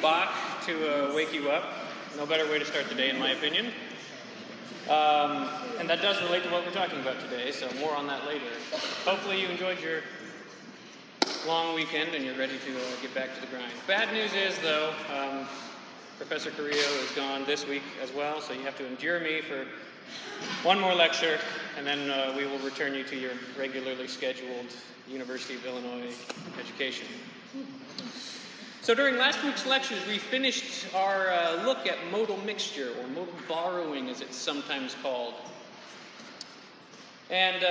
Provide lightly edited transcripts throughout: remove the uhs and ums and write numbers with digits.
Bach to wake you up. No better way to start the day, in my opinion. And that does relate to what we're talking about today, so more on that later. Hopefully you enjoyed your long weekend and you're ready to get back to the grind. Bad news is, though, Professor Carrillo is gone this week as well, so you have to endure me for one more lecture, and then we will return you to your regularly scheduled University of Illinois education. So during last week's lectures, we finished our look at modal mixture, or modal borrowing as it's sometimes called. And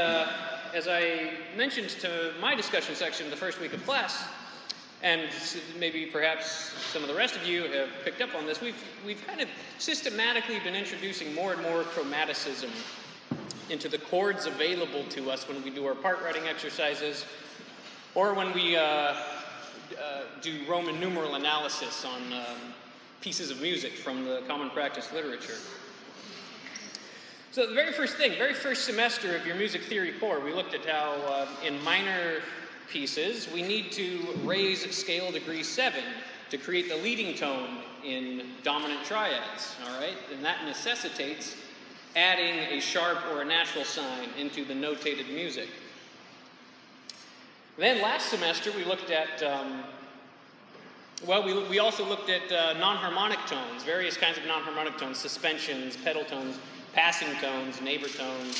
as I mentioned to my discussion section the first week of class, and maybe perhaps some of the rest of you have picked up on this, we've kind of systematically been introducing more and more chromaticism into the chords available to us when we do our part writing exercises, or when we do Roman numeral analysis on pieces of music from the common practice literature. So the very first semester of your music theory core, we looked at how in minor pieces we need to raise scale degree 7 to create the leading tone in dominant triads, all right? And that necessitates adding a sharp or a natural sign into the notated music. Then last semester we looked at, we also looked at non-harmonic tones, various kinds of non-harmonic tones, suspensions, pedal tones, passing tones, neighbor tones,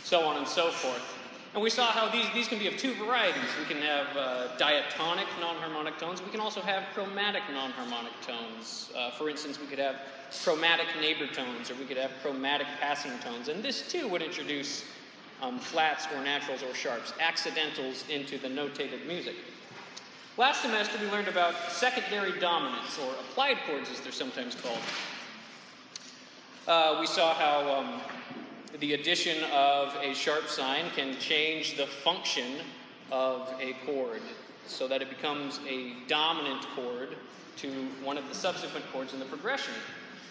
so on and so forth. And we saw how these can be of two varieties. We can have diatonic non-harmonic tones. We can also have chromatic non-harmonic tones. For instance, we could have chromatic neighbor tones, or we could have chromatic passing tones. And this too would introduce flats or naturals or sharps, accidentals into the notated music. Last semester we learned about secondary dominants, or applied chords as they're sometimes called. We saw how the addition of a sharp sign can change the function of a chord so that it becomes a dominant chord to one of the subsequent chords in the progression.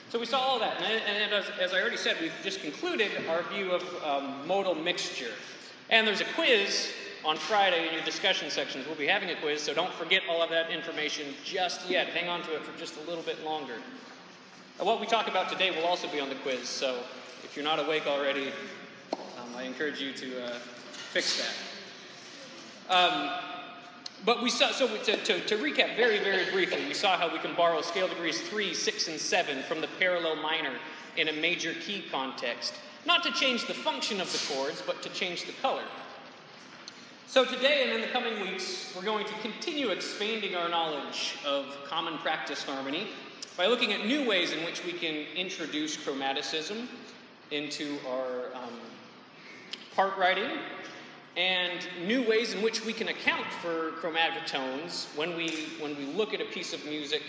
So we saw all that, and as I already said, we've just concluded our view of modal mixture. And there's a quiz on Friday in your discussion sections. We'll be having a quiz, so don't forget all of that information just yet. Hang on to it for just a little bit longer. And what we talk about today will also be on the quiz, so if you're not awake already, I encourage you to fix that. But we saw, so to recap very, very briefly, we saw how we can borrow scale degrees 3, 6, and 7 from the parallel minor in a major key context. Not to change the function of the chords, but to change the color. So today and in the coming weeks, we're going to continue expanding our knowledge of common practice harmony by looking at new ways in which we can introduce chromaticism into our part writing, and new ways in which we can account for chromatic tones when we look at a piece of music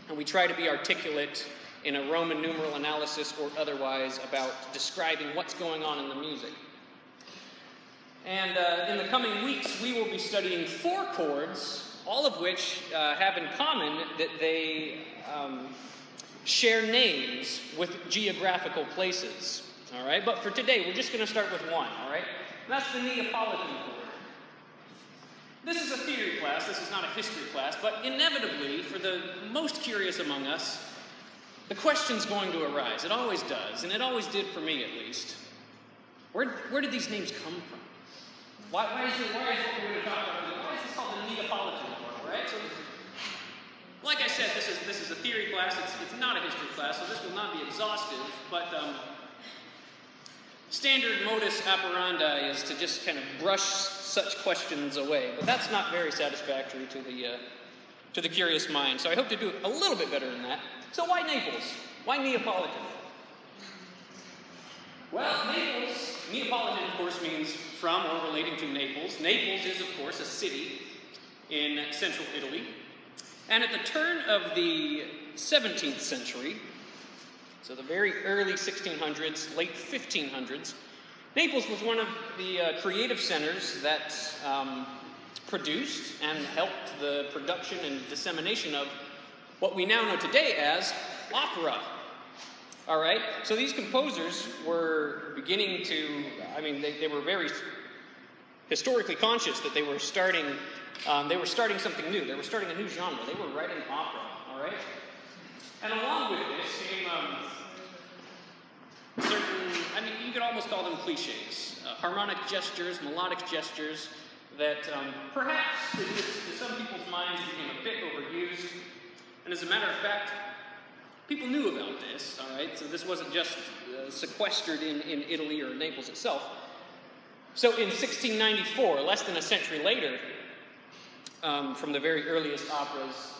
and we try to be articulate in a Roman numeral analysis or otherwise about describing what's going on in the music. And in the coming weeks, we will be studying 4 chords, all of which have in common that they share names with geographical places, all right? But for today, we're just going to start with one, all right? That's the Neapolitan chord. This is a theory class, this is not a history class, but inevitably, for the most curious among us, the question's going to arise. It always does, and it always did for me at least. Where did these names come from? Why is what we're going to talk about? Why is this called the Neapolitan chord, all right? So, like I said, this is a theory class, it's not a history class, so this will not be exhaustive, but standard modus operandi is to just kind of brush such questions away, but that's not very satisfactory to the curious mind, so I hope to do a little bit better than that. So why Naples? Why Neapolitan? Well, Neapolitan, of course, means from or relating to Naples. Naples is, of course, a city in central Italy, and at the turn of the 17th century, so the very early 1600s, late 1500s, Naples was one of the creative centers that produced and helped the production and dissemination of what we now know today as opera. All right? So these composers were beginning to, they were very historically conscious that they were starting something new. They were starting a new genre. They were writing opera. All right? And along with this came certain, I mean, you could almost call them cliches. Harmonic gestures, melodic gestures that perhaps to some people's minds became a bit overused. And as a matter of fact, people knew about this, all right? So this wasn't just sequestered in Italy or Naples itself. So in 1694, less than a century later, from the very earliest operas,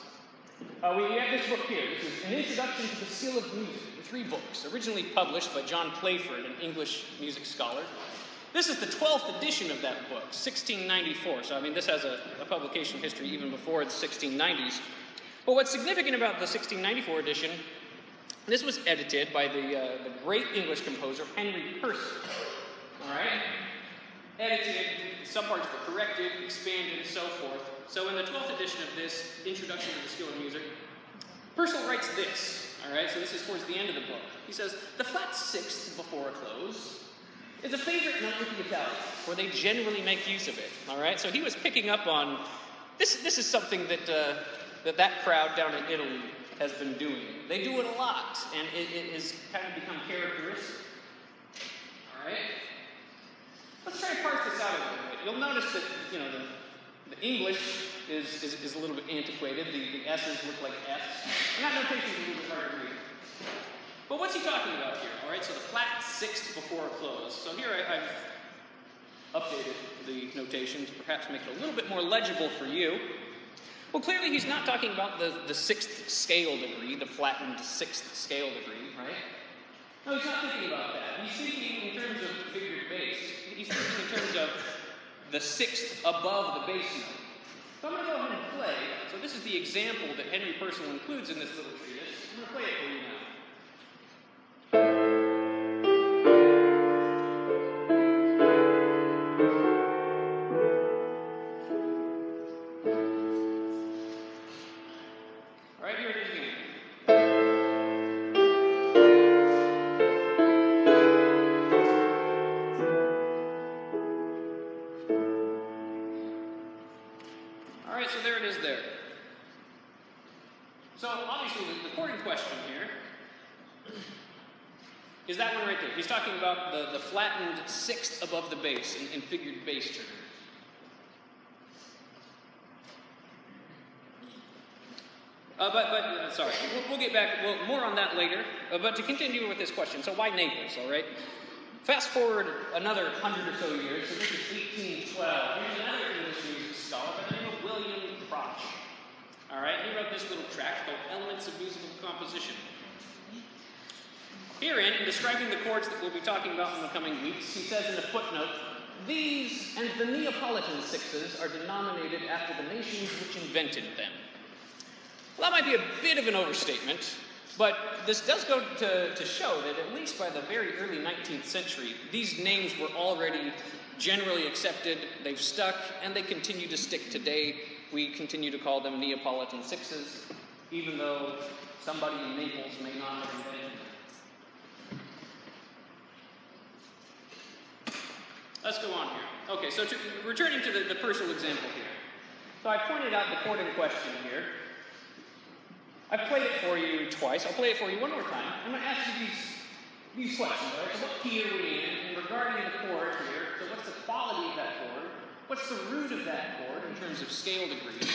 we have this book here. This is An Introduction to the Skill of Music, in 3 books, originally published by John Playford, an English music scholar. This is the 12th edition of that book, 1694. So, I mean, this has a publication history even before the 1690s. But what's significant about the 1694 edition, this was edited by the great English composer Henry Purcell. All right? Edited, some parts were corrected, expanded, and so forth. So in the 12th edition of this, Introduction to the Skill of Music, Purcell writes this, all right? So this is towards the end of the book. He says, the flat sixth before a close is a favorite note with the Italians, for they generally make use of it, all right? So he was picking up on, this is something that crowd down in Italy has been doing. They do it a lot, and it has kind of become characteristic, all right? Let's try to parse this out a little bit. You'll notice that, you know, the English is a little bit antiquated. The S's look like F's. And that notation is a little bit hard to read. But what's he talking about here? All right, so the flat sixth before a close. So here I've updated the notation to perhaps make it a little bit more legible for you. Well, clearly he's not talking about the sixth scale degree, the flattened sixth scale degree, right? No, he's not thinking about that. He's thinking in terms of figured bass. He's thinking in terms of the sixth above the bass note. So I'm going to go ahead and play. So this is the example that Henry Purcell includes in this little treatise. I'm going to play it for you now. All right, here it is again. All right, so there it is there. So obviously the chord in question here is that one right there. He's talking about the flattened sixth above the bass in figured bass terms. Sorry, we'll get back, more on that later. But to continue with this question, so why Naples, all right? Fast forward another 100 or so years, so this is 1812. Here's another English music scholar by the name of William Crotch. All right, he wrote this little tract called Elements of Musical Composition. Herein, in describing the chords that we'll be talking about in the coming weeks, he says in a footnote, these and the Neapolitan sixes are denominated after the nations which invented them. Well, that might be a bit of an overstatement, but this does go to show that at least by the very early 19th century, these names were already generally accepted, they've stuck, and they continue to stick today. We continue to call them Neapolitan sixes, even though somebody in Naples may not have invented them. Let's go on here. Okay, so returning to the Purcell example here. So I pointed out the chord in question here. I've played it for you twice. I'll play it for you one more time. I'm going to ask you these questions. All right? So what key are we in? And regarding the chord here, so what's the quality of that chord? What's the root of that chord in terms of scale degree?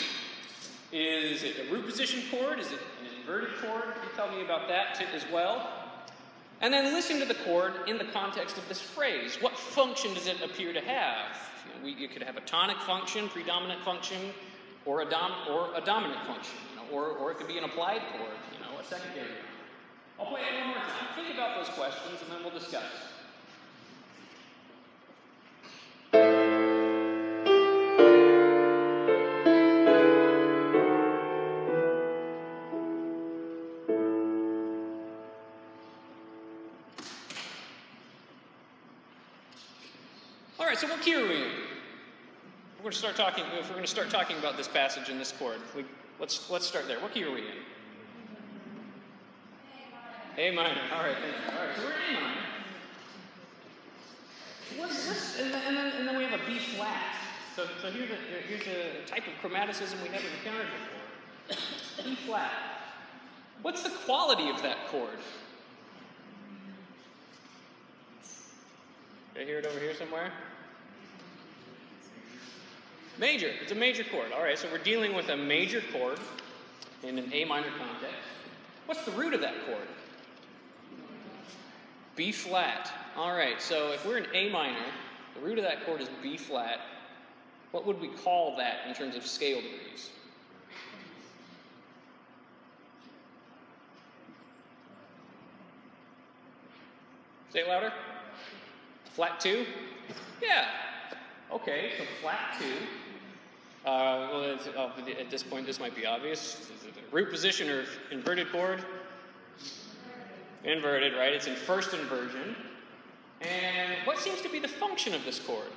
Is it a root position chord? Is it an inverted chord? You tell me about that as well. And then listen to the chord in the context of this phrase. What function does it appear to have? You could have a tonic function, predominant function, or a dominant function. Or it could be an applied chord, a secondary. I'll play it one more time. Think about those questions, and then we'll discuss. All right, so what key are we in? If we're going to start talking about this passage in this chord, let's start there. What key are we in? A minor. All right, thank you. All right, so we're in A minor. And then we have a B flat. So here's a type of chromaticism we haven't encountered before. B flat. What's the quality of that chord? Did I hear it over here somewhere? Major. It's a major chord. All right, so we're dealing with a major chord in an A minor context. What's the root of that chord? B flat. All right, so if we're in A minor, the root of that chord is B flat. What would we call that in terms of scale degrees? Say it louder. Flat 2? Yeah. Okay, so flat 2. Well, at this point, this might be obvious. Is it a root position or inverted chord? Inverted, right? It's in first inversion. And what seems to be the function of this chord?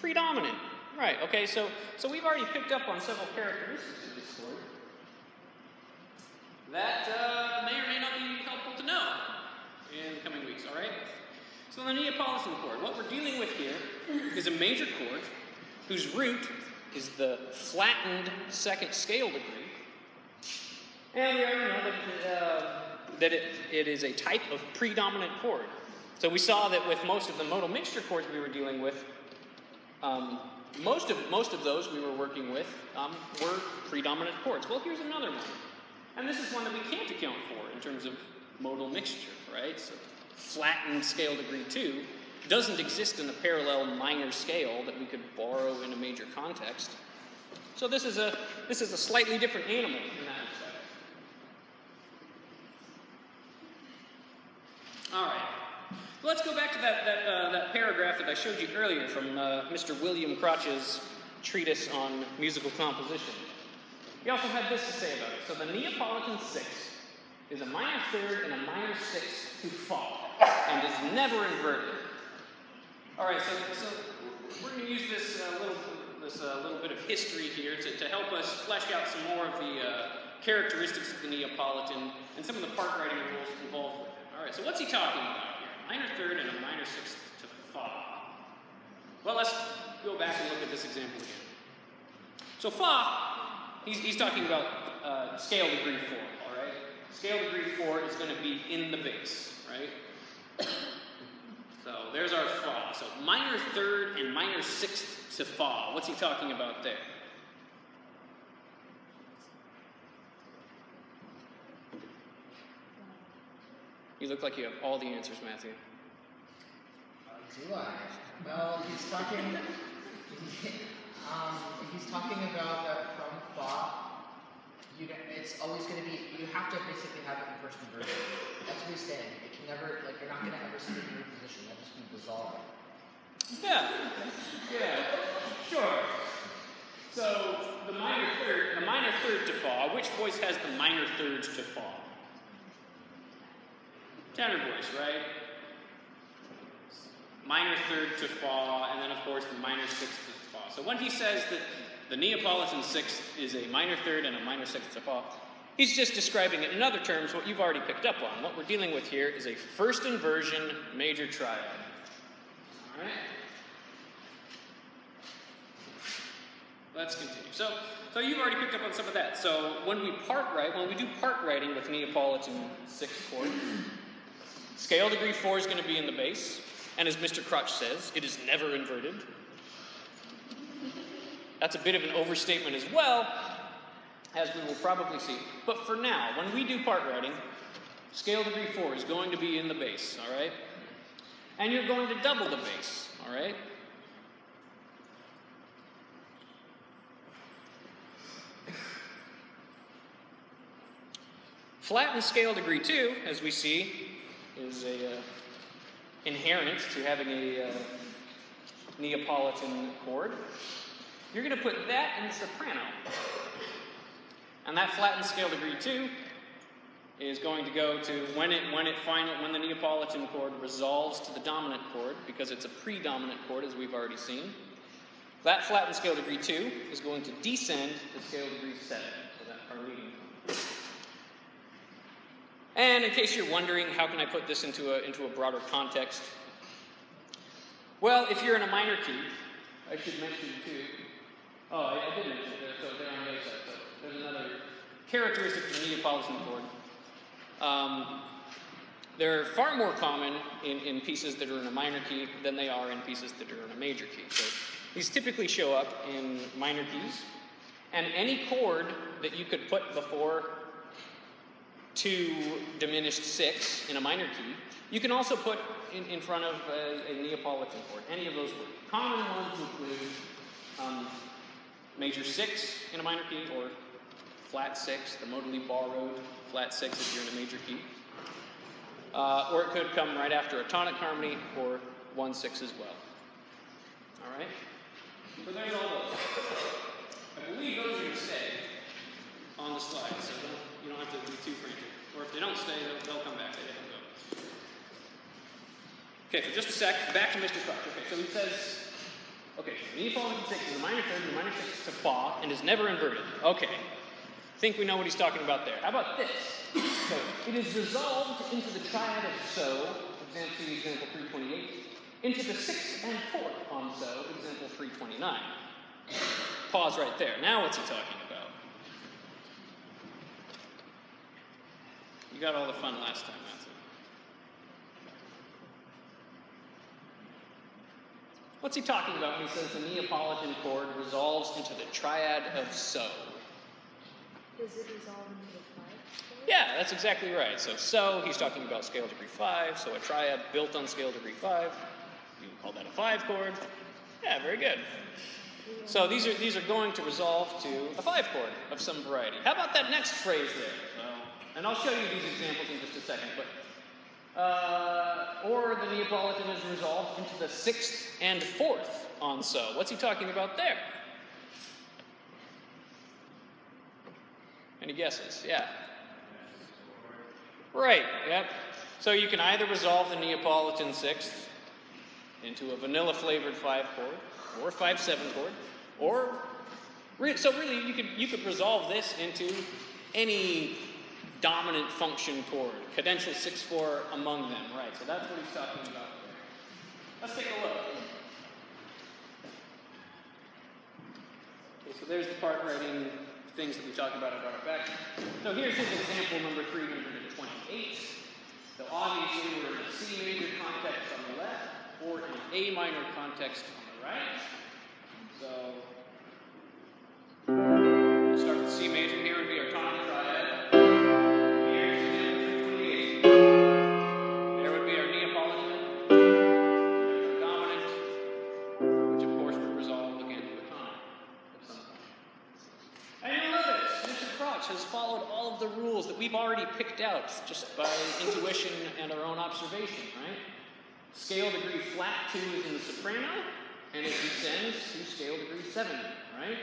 Predominant. Right, okay, so we've already picked up on several characteristics of this chord that may or may not be helpful to know in the coming weeks, all right? So the Neapolitan chord, what we're dealing with here is a major chord whose root is the flattened second scale degree. And we already know that it is a type of predominant chord. So we saw that with most of the modal mixture chords we were dealing with, most of those we were working with were predominant chords. Well, here's another one. And this is one that we can't account for in terms of modal mixture, right? So flattened scale degree 2 doesn't exist in a parallel minor scale that we could borrow in a major context. So this is a slightly different animal in that respect. All right. Let's go back to that paragraph that I showed you earlier from Mr. William Crotch's treatise on musical composition. He also had this to say about it. So the Neapolitan 6 is a minor third and a minor sixth to fa, and is never inverted. All right, so we're going to use this little bit of history here to help us flesh out some more of the characteristics of the Neapolitan and some of the part writing rules involved with it. All right, so what's he talking about here? Minor third and a minor sixth to fa. Well, let's go back and look at this example again. So fa, he's talking about scale degree 4, all right? Scale degree 4 is going to be in the bass, right? So there's our fa. So minor third and minor sixth to fa. What's he talking about there? You look like you have all the answers, Matthew. Do I? Well, he's talking about that from fa. It's always going to be, you have to basically have it in first inversion. That's what he's saying. It can never, you're not going to ever see it in your position. That'll just be dissolving. Yeah, sure. So the minor third to fa, which voice has the minor thirds to fa? Tenor voice, right? Minor third to fa, and then of course the minor sixth to fa. So when he says that the Neapolitan sixth is a minor third and a minor sixth to fa, he's just describing it in other terms what you've already picked up on. What we're dealing with here is a first inversion major triad. All right? Let's continue. So you've already picked up on some of that. So when we do part writing with Neapolitan sixth chord, scale degree 4 is going to be in the bass, and as Mr. Crotch says, it is never inverted. That's a bit of an overstatement as well, as we will probably see. But for now, when we do part writing, scale degree 4 is going to be in the bass, all right? And you're going to double the bass, all right? Flattened scale degree 2, as we see, is inherent to having a Neapolitan chord. You're going to put that in soprano. And that flattened scale degree 2 is going to go to when the Neapolitan chord resolves to the dominant chord, because it's a predominant chord, as we've already seen. That flattened scale degree 2 is going to descend to scale degree 7, so that's our leading tone. And in case you're wondering, how can I put this into a broader context? Well, if you're in a minor key, I should mention too. Oh, I did mention it. So they're on the other side. So there's another characteristic of the Neapolitan chord. They're far more common in pieces that are in a minor key than they are in pieces that are in a major key. So these typically show up in minor keys, and any chord that you could put before 2 diminished 6 in a minor key, you can also put in front of a Neapolitan chord. Any of those work. Common ones include major 6 in a minor key, or flat 6, the modally borrowed flat 6 if you're in a major key. Or it could come right after a tonic harmony, or 1/6 as well. All right? So there's all those. I believe those are going to stay on the slide, so you don't have to be too frantic. Or if they don't stay, they'll come back. They don't go. Okay, for just a sec, back to Mr. Crutch. Okay, so he says, okay, Neapolitan 6 is a minor third, the minor 6 to fa, and is never inverted. Okay. Think we know what he's talking about there. How about this? So, it is resolved into the triad of so, example 328, into the 6th and 4th on so, example 329. Pause right there. Now what's he talking about? You got all the fun last time, that's it. What's he talking about when he says the Neapolitan chord resolves into the triad of so? Does it resolve into the 5? Yeah, that's exactly right. So he's talking about scale degree 5, so a triad built on scale degree 5. You can call that a 5 chord. Yeah, very good. So these are going to resolve to a 5 chord of some variety. How about that next phrase there? And I'll show you these examples in just a second, but or the Neapolitan is resolved into the 6th and 4th on so. What's he talking about there? Any guesses? Yeah. Right, yep. So you can either resolve the Neapolitan 6th into a vanilla-flavored 5 chord, or a 5/7 chord, or so really you could resolve this into any dominant function chord, cadential 6/4 among them, right? So that's what he's talking about there. Let's take a look. Okay, so there's the part writing things that we talked about. I brought it back. So here's his example number 328. So obviously we're in a C major context on the left, or in an A minor context on the right. So we'll start with C major. Here would be our tonic triad. Here's example 328. There would be our Neapolitan. There's our dominant, which of course would resolve again to a tonic at some point. And you'll notice Mr. Crotch has followed all of the rules that we've already picked out just by intuition and our own observation, right? Scale degree flat 2 is in the soprano, and it descends to scale degree 7, right?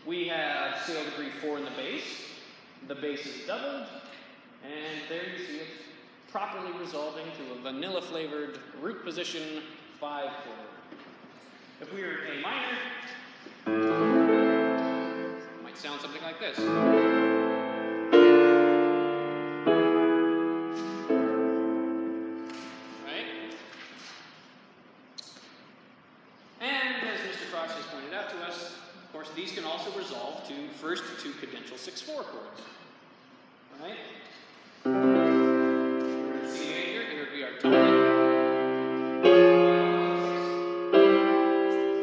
We have scale degree 4 in the bass. The bass is doubled, and there you see it properly resolving to a vanilla-flavored root position 5 chord. If we were in A minor, it might sound something like this. These can also resolve to first 2 cadential 6/4 chords, right? C major, here would be our tonic.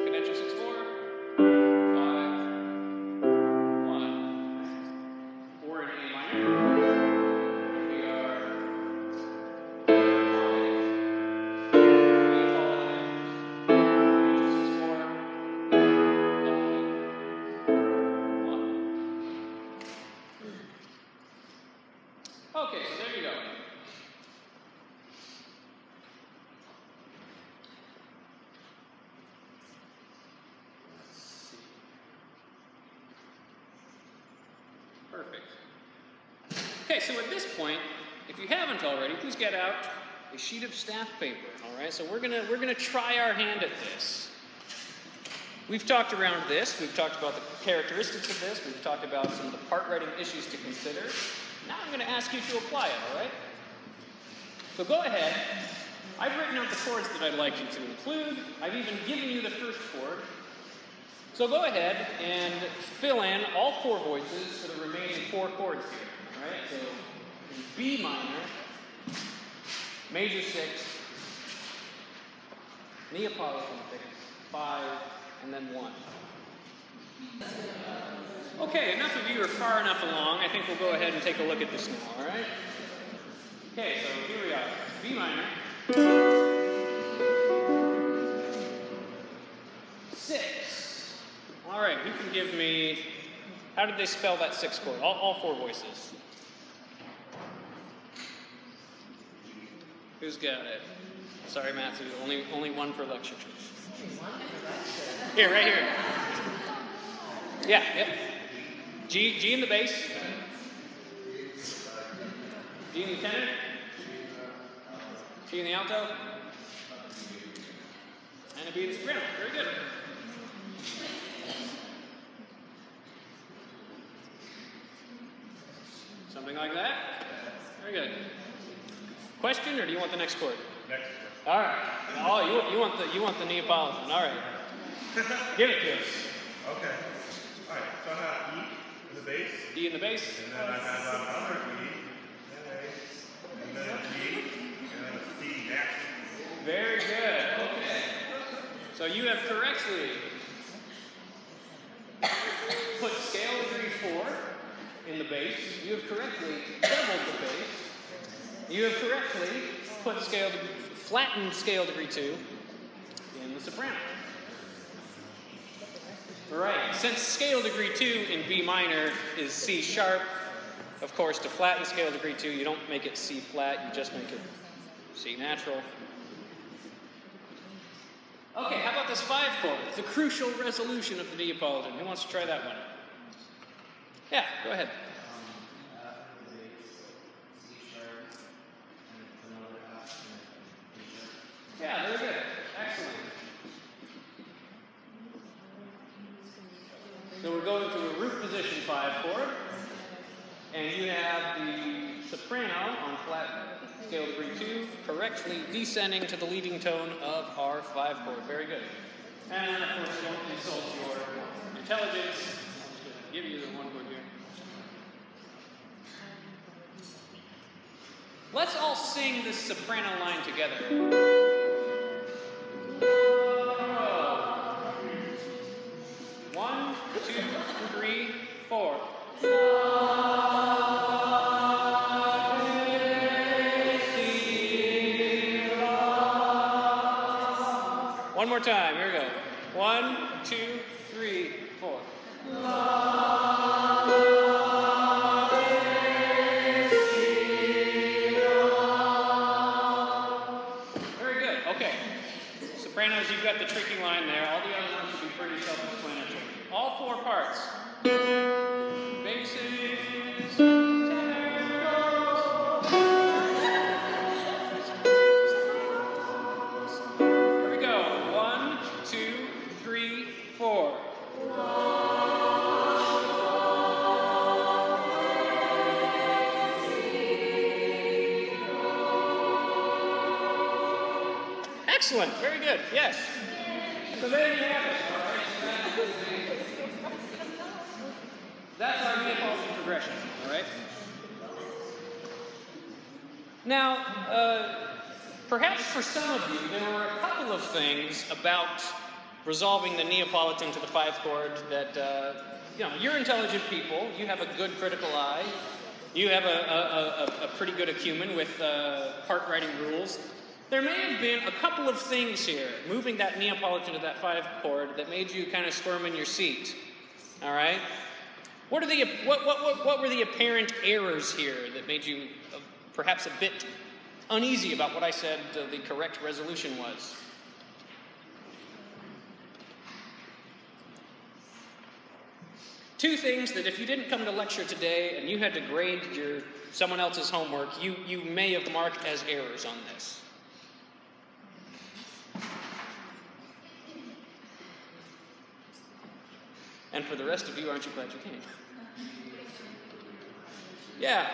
Cadential 6/4, 5, 1. Or in A minor, we are okay, so there you go. Let's see. Perfect. Okay, so at this point, if you haven't already, please get out a sheet of staff paper. All right, so we're gonna try our hand at this. We've talked around this. We've talked about the characteristics of this. We've talked about some of the part writing issues to consider. Now I'm going to ask you to apply it, all right? So go ahead. I've written out the chords that I'd like you to include. I've even given you the first chord. So go ahead and fill in all four voices for the remaining four chords here. All right, so in B minor, major 6, Neapolitan 6, 5, and then 1. Okay, enough of you are far enough along. I think we'll go ahead and take a look at this now, all right? Okay, so here we are. B minor. 6. All right, who can give me, how did they spell that 6 chord? All four voices. Who's got it? Sorry, Matthew, only one per lecture. Here, right here. Yeah, yep. G in the bass. G in the tenor. G in the alto. And a B in the soprano. Very good. Something like that. Very good. Question, or do you want the next chord? Next. All right. Oh, you want the Neapolitan. All right. Give it to us. Okay. All right. So I have E in the bass. E in the bass. And then I have another E, and then a G, and then a C next. Very good. Okay. So you have correctly put scale degree 4 in the bass. You have correctly trebled the bass. You have correctly put flattened scale degree 2 in the soprano. Right. Since scale degree 2 in B minor is C sharp, of course, to flatten scale degree 2, you don't make it C flat, you just make it C natural. Okay, how about this 5 chord? The crucial resolution of the Neapolitan. Who wants to try that one? Yeah, go ahead. Yeah, very good. Excellent. So we're going to a root position 5 chord, and you have the soprano on flat scale degree 2 correctly descending to the leading tone of our 5 chord. Very good. And of course, don't insult your intelligence. I'm just going to give you the one chord here. Let's all sing this soprano line together. 1, 2, 3, 4. One more time. Here we go. 1, 2, 3, 4. Very good. Okay. Sopranos, you've got the tricky line there. All the other ones will be pretty self-explanatory. All 4 parts. Basses, here we go. 1, 2, 3, 4. Excellent. Very good. Yes. So there you have it. All right. That's our Neapolitan progression. All right. Now, perhaps for some of you, there were a couple of things about resolving the Neapolitan to the 5 chord that, you're intelligent people. You have a good critical eye. You have a pretty good acumen with part writing rules. There may have been a couple of things here, moving that Neapolitan to that 5 chord, that made you kind of squirm in your seat. All right? What were the apparent errors here that made you perhaps a bit uneasy about what I said the correct resolution was? Two things that if you didn't come to lecture today and you had to grade someone else's homework, you may have marked as errors on this. And for the rest of you, aren't you glad you came? Yeah.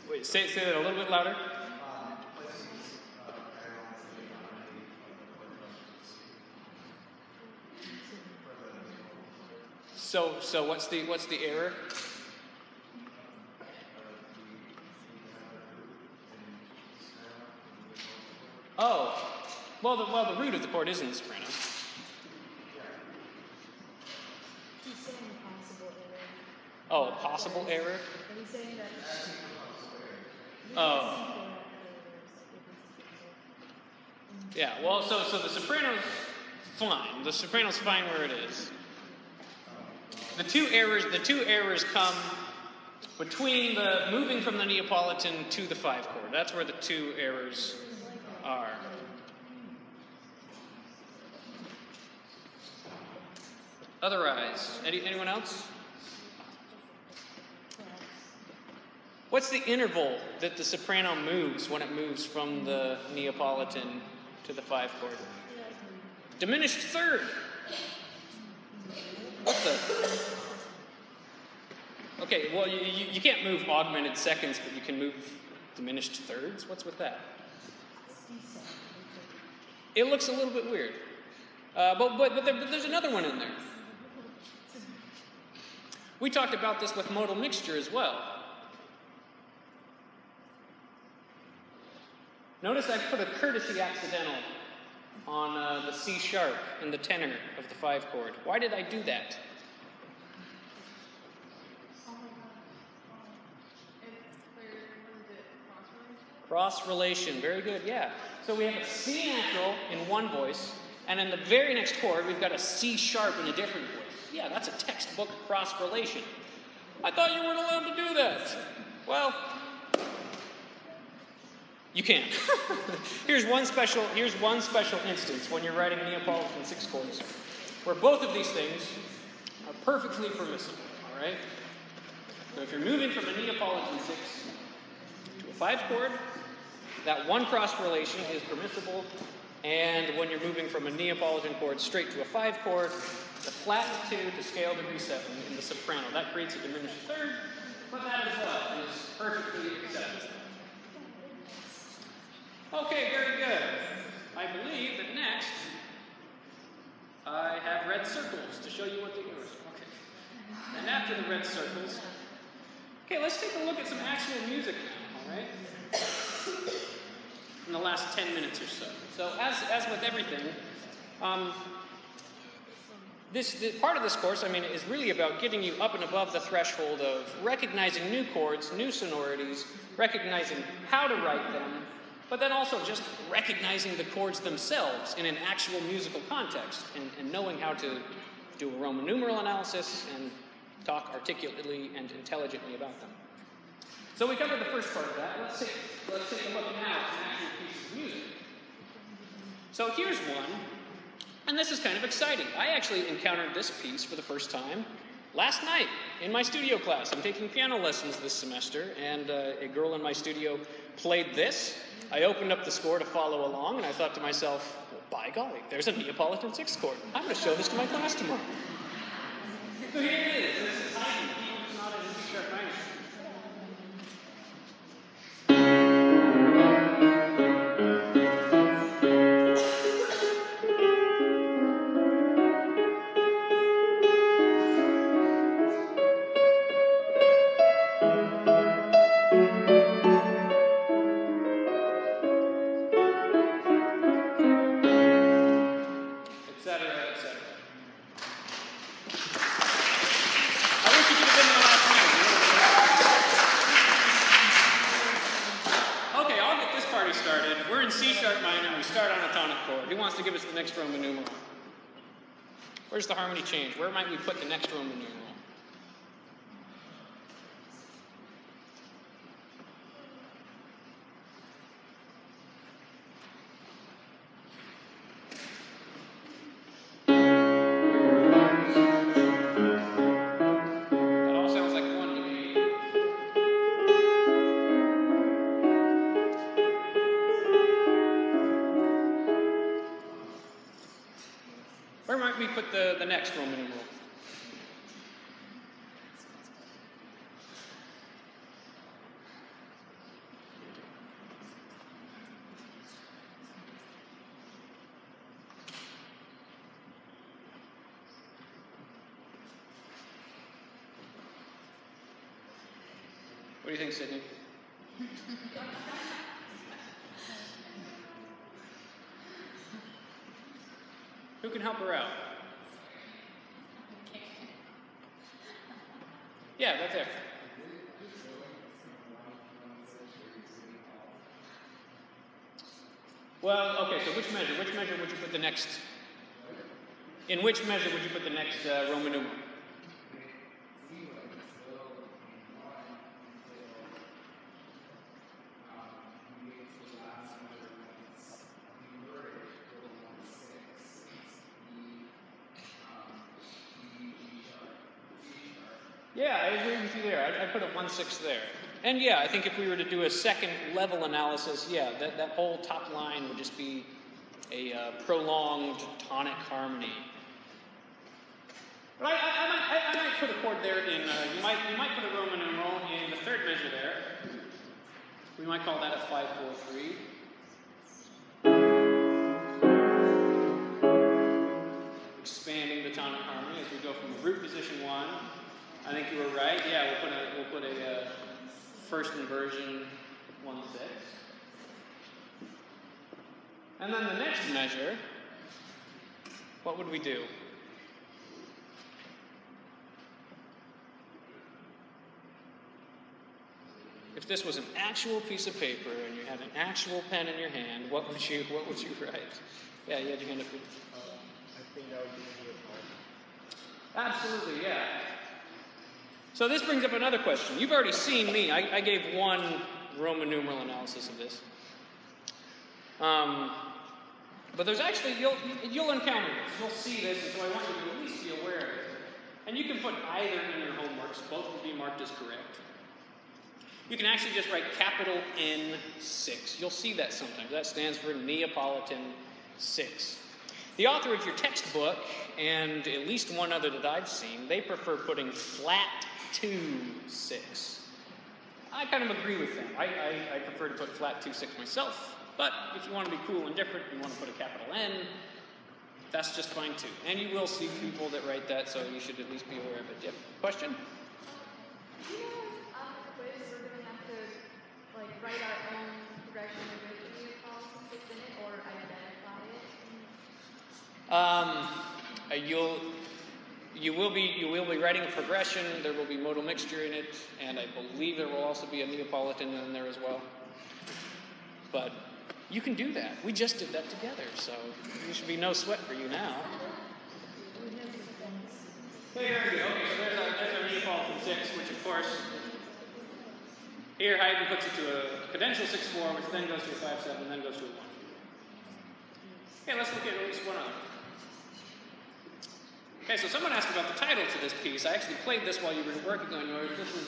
Wait, say that a little bit louder. So what's the error? Oh, well the root of the chord is in the soprano. He's saying a possible error. Oh, a possible error? He's saying that. Oh. Yeah, well, so the soprano's fine. The soprano's fine where it is. The two errors come between the moving from the Neapolitan to the 5 chord. That's where the two errors are. Otherwise, anyone else? What's the interval that the soprano moves when it moves from the Neapolitan to the 5 chord? Diminished third. What the? Okay, well, you can't move augmented seconds, but you can move diminished thirds? What's with that? It looks a little bit weird. But there's another one in there. We talked about this with modal mixture as well. Notice I put a courtesy accidental on the C sharp in the tenor of the 5 chord. Why did I do that? Cross relation, very good, yeah. So we have a C natural in one voice, and in the very next chord, we've got a C sharp in a different voice. Yeah, that's a textbook cross relation. I thought you weren't allowed to do that. Well, you can. Here's one special instance when you're writing Neapolitan 6 chords, where both of these things are perfectly permissible, all right? So if you're moving from a Neapolitan 6 to a 5 chord, that one cross relation is permissible, and when you're moving from a Neapolitan chord straight to a 5 chord, the flat 2 to scale degree 7 in the soprano. That creates a diminished third, but that as well is perfectly acceptable. Okay, very good. I believe that next I have red circles to show you what they are. Okay. And after the red circles, okay, let's take a look at some actual music now, all right? In the last 10 minutes or so. So as with everything, this part of this course, is really about getting you up and above the threshold of recognizing new chords, new sonorities, recognizing how to write them, but then also just recognizing the chords themselves in an actual musical context and knowing how to do a Roman numeral analysis and talk articulately and intelligently about them. So we covered the first part of that. Let's take a look now at an actual piece of music. So here's one, and this is kind of exciting. I actually encountered this piece for the first time last night in my studio class. I'm taking piano lessons this semester, and a girl in my studio played this. I opened up the score to follow along, and I thought to myself, well, by golly, there's a Neapolitan 6 chord. I'm going to show this to my class tomorrow. So here it is. This is Haydn, It's not in C sharp minor. To give us the next Roman numeral. Where's the harmony change? Where might we put the next Roman numeral? That all sounds like one to me. Where might we put the next Roman numeral? What do you think, Sydney? Who can help her out? Yeah, right there. Well, okay, so which measure would you put the next, in which measure would you put the next Roman numeral? Yeah, I agree with you there. I'd put a 1/6 there. And yeah, I think if we were to do a second level analysis, yeah, that whole top line would just be a prolonged tonic harmony. But I might put a chord there in, you might put a Roman numeral in the third measure there. We might call that a 5/4/3. Expanding the tonic harmony as we go from root position 1. I think you were right. Yeah, we'll put a first inversion 1/6. And then the next measure, what would we do? If this was an actual piece of paper and you had an actual pen in your hand, what would you write? Yeah, you had your hand up. I think that would be Neapolitan. Absolutely, yeah. So this brings up another question. You've already seen me. I gave one Roman numeral analysis of this. But there's actually, you'll encounter this. You'll see this, and so I want you to at least be aware of it. And you can put either in your homeworks. Both will be marked as correct. You can actually just write capital N6. You'll see that sometimes. That stands for Neapolitan 6. The author of your textbook, and at least one other that I've seen, they prefer putting flat 2/6. I kind of agree with them. I prefer to put flat 2/6 myself, but if you want to be cool and different, you want to put a capital N, that's just fine too. And you will see people that write that, so you should at least be aware of it. Yep. Question? Do you know the quiz we're going to have to write our own progression of the Neapolitan 6 in it, or identify it? You will be writing a progression. There will be modal mixture in it, and I believe there will also be a Neapolitan in there as well. But you can do that. We just did that together, so there should be no sweat for you now. Okay, here we go. Okay, so there's our Neapolitan 6, which of course, here Haydn puts it to a cadential 6/4, which then goes to a 5/7, and then goes to a 1. Okay, let's look at least one other. Okay, so someone asked about the title to this piece. I actually played this while you were working on yours. This is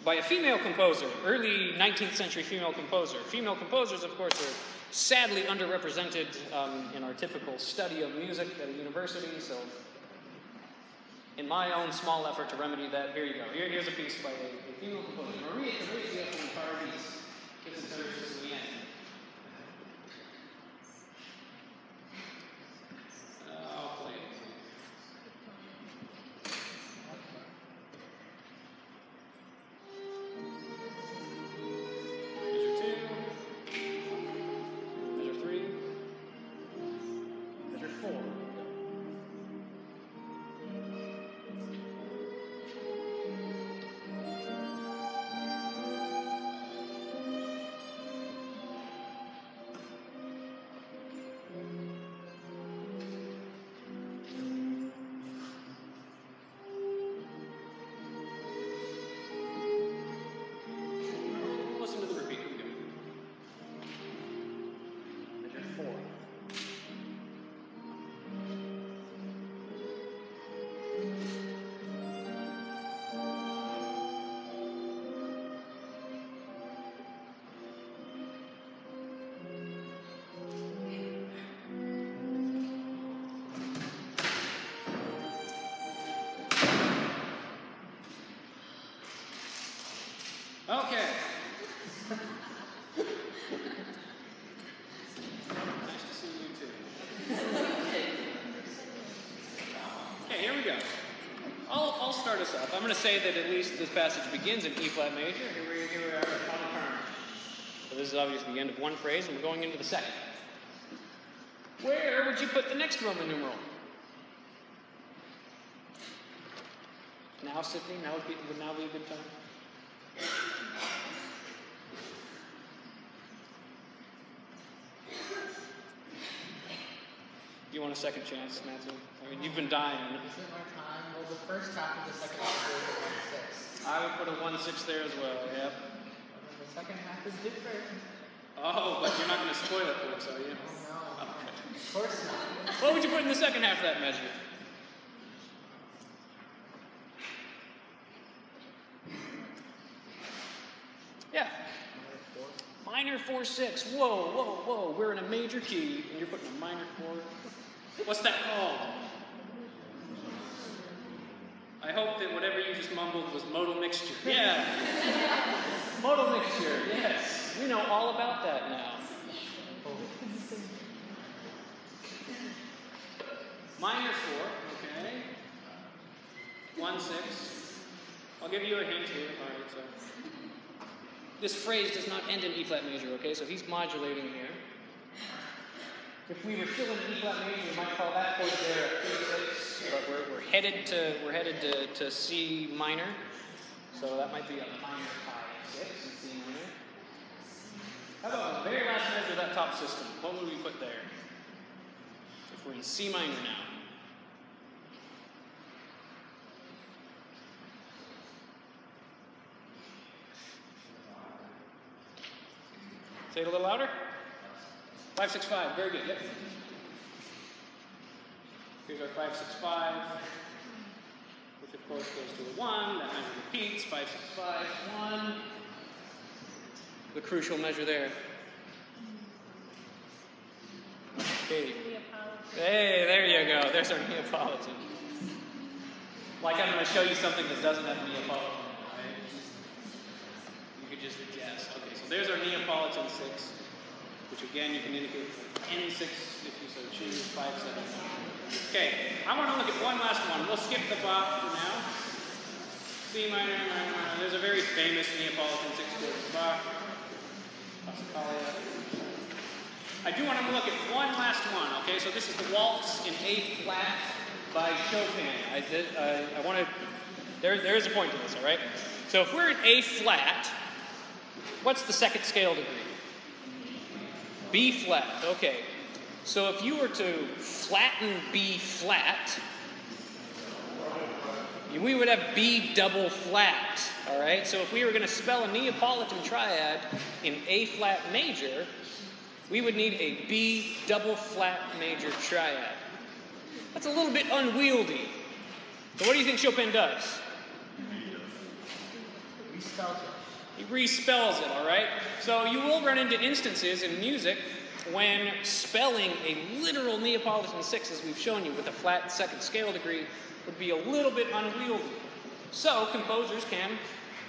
by a female composer, early 19th century female composer. Female composers, of course, are sadly underrepresented in our typical study of music at a university, so in my own small effort to remedy that, here you go. Here's a piece by a female composer, Maria Teresa from Paris. This is her Sicilian. I'll play it. Measure 2. Measure 3. Measure 4. Listen to the repeat. Here we go. Measure 4. Okay. Nice to see you too. Okay, here we go. I'll start us off. I'm going to say that at least this passage begins in E-flat major. Here we are on the turn. So this is obviously the end of one phrase, and we're going into the second. Where would you put the next Roman numeral? Now, Sydney, would now be a good time? Do you want a second chance, Matthew? I mean, you've been dying. Is it my time? Well, the first half of the second half is a 1/6. I would put a 1/6 there as well, yep. And the second half is different. Oh, but you're not going to spoil it for us, are you? Oh, no. Okay. Of course not. What would you put in the second half of that measure? Yeah. Minor 4/6. Whoa, whoa, whoa. We're in a major key, and you're putting a minor chord. What's that called? I hope that whatever you just mumbled was modal mixture. Yeah. Modal mixture, yes. We know all about that now. Minor 4, okay. 1/6. I'll give you a hint here. All right, so this phrase does not end in E-flat major, okay? So he's modulating here. If we were still in E-flat major, we might call that chord there a 3/6, but we're headed to C minor, so that might be a minor 5/6 in C minor. How about the very last measure of that top system? What would we put there? If we're in C minor now. Say it a little louder. 5/6/5. Very good. Yep. Here's our 5/6/5, which of course goes to a 1. That measure repeats. 5/6/5, 1. The crucial measure there. Okay. Hey, there you go. There's our Neapolitan. Like I'm going to show you something that doesn't have Neapolitan, right? You could just guess. Okay, so there's our Neapolitan 6, which again you can indicate N6 if you so choose, 5/7. Okay, I want to look at one last one. We'll skip the Bach for now. C minor, minor, minor. There's a very famous Neapolitan 6 chord of Bach. Passacalia. I do want to look at one last one, okay? So this is the Waltz in A flat by Chopin. I want to, there is a point to this, all right? So if we're in A flat, what's the second scale degree? B flat, okay. So if you were to flatten B flat, we would have B double flat, all right? So if we were going to spell a Neapolitan triad in A flat major, we would need a B double flat major triad. That's a little bit unwieldy. So what do you think Chopin does? Respells it. He respells it, all right? So you will run into instances in music when spelling a literal Neapolitan 6, as we've shown you, with a flat second scale degree, would be a little bit unwieldy. So composers can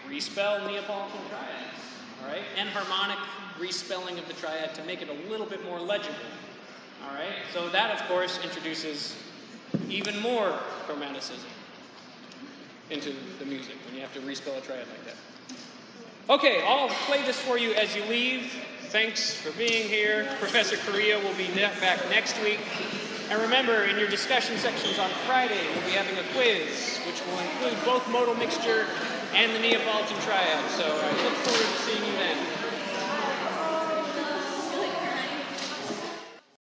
respell Neapolitan triads, all right? Enharmonic respelling of the triad to make it a little bit more legible, all right? So that, of course, introduces even more chromaticism into the music when you have to respell a triad like that. Okay, I'll play this for you as you leave. Thanks for being here. Professor Correa will be back next week. And remember, in your discussion sections on Friday, we'll be having a quiz, which will include both modal mixture and the Neapolitan triad. So I look forward to seeing you then.